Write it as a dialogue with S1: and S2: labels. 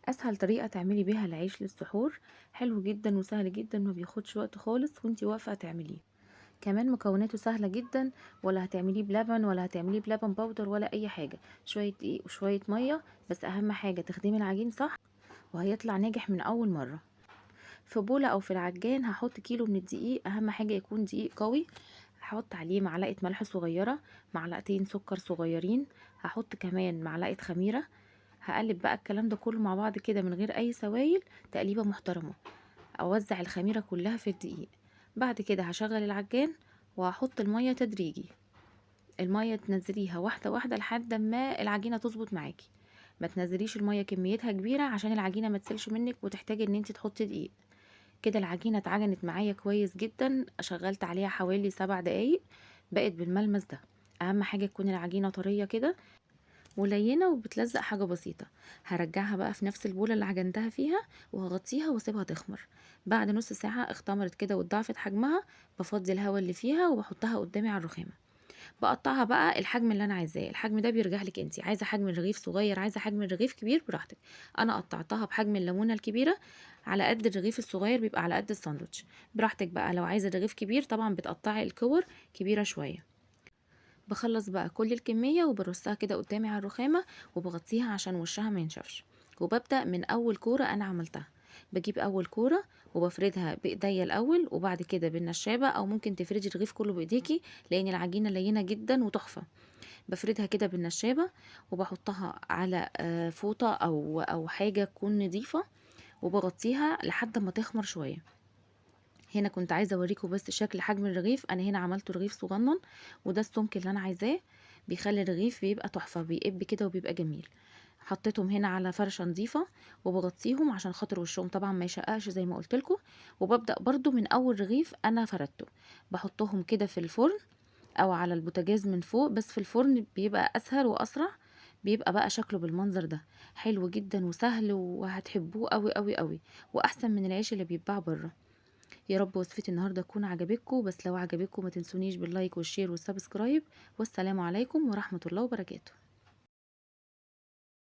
S1: اسهل طريقه تعملي بيها العيش للسحور، حلو جدا وسهل جدا، ما بياخدش وقت خالص وانتي واقفه تعمليه. كمان مكوناته سهله جدا، ولا هتعمليه بلبن ولا هتعمليه بلبن باودر ولا اي حاجه، شويه دقيق وشويه ميه بس، اهم حاجه تخدمي العجين صح وهيطلع ناجح من اول مره. في بوله او في العجان هحط كيلو من الدقيق، اهم حاجه يكون دقيق قوي. هحط عليه معلقه ملح صغيره، معلقتين سكر صغيرين، هحط كمان معلقه خميره. هقلب بقى الكلام ده كله مع بعض كده من غير اي سوائل، تقليبه محترمه. اوزع الخميره كلها في الدقيق. بعد كده هشغل العجان وهحط الميه تدريجي. الميه تنزليها واحده واحده لحد ما العجينه تظبط معاكي. ما تنزليش الميه كميتها كبيره عشان العجينه ما تسيلش منك وتحتاجي ان انت تحطي دقيق. كده العجينه اتعجنت معايا كويس جدا، شغلت عليها حوالي 7 دقايق، بقت بالملمس ده. اهم حاجه تكون العجينه طريه كده ولينه وبتلزق حاجه بسيطه. هرجعها بقى في نفس البوله اللي عجنتها فيها، وهغطيها واسيبها تخمر. بعد نص ساعه اختمرت كده واتضاعفت حجمها، بفضي الهواء اللي فيها وبحطها قدامي على الرخامه. بقطعها بقى الحجم اللي انا عايزاه، الحجم ده بيرجع لك انت، عايزه حجم الرغيف صغير عايزه حجم الرغيف كبير براحتك. انا قطعتها بحجم الليمونه الكبيره، على قد الرغيف الصغير بيبقى على قد الساندوتش. براحتك بقى، لو عايزه الرغيف كبير طبعا بتقطعي الكور كبيره شويه. بخلص بقى كل الكميه وبرصها كده قدامي على الرخامه، وبغطيها عشان وشها ما ينشفش. وببدا من اول كوره انا عملتها. بجيب اول كوره وبفردها بايديا الاول، وبعد كده بالنشابه، او ممكن تفردي الرغيف كله بايديكي لان العجينه لينه جدا وتحفه. بفردها كده بالنشابة، وبحطها على فوطة أو حاجة تكون نضيفة، وبغطيها لحد ما تخمر شوية. هنا كنت عايزة اوريكم بس شكل حجم الرغيف، انا هنا عملته رغيف صغنن، وده السمك اللي انا عايزاه. بيخلي الرغيف بيبقى تحفة، بيقب كده وبيبقى جميل. حطيتهم هنا على فرشة نظيفة، وبغطيهم عشان خاطر وشهم طبعا ما يشققش زي ما قلت لكم. وببدأ برضو من اول رغيف انا فردته، بحطهم كده في الفرن او على البوتاجاز من فوق، بس في الفرن بيبقى اسهل واسرع. بيبقى بقى شكله بالمنظر ده، حلو جدا وسهل وهتحبوه قوي قوي قوي، واحسن من العيش اللي بيتباع بره. يا رب وصفتي النهارده تكون عجبتكم، بس لو عجبتكم ما تنسونيش باللايك والشير والسبسكرايب. والسلام عليكم ورحمة الله وبركاته.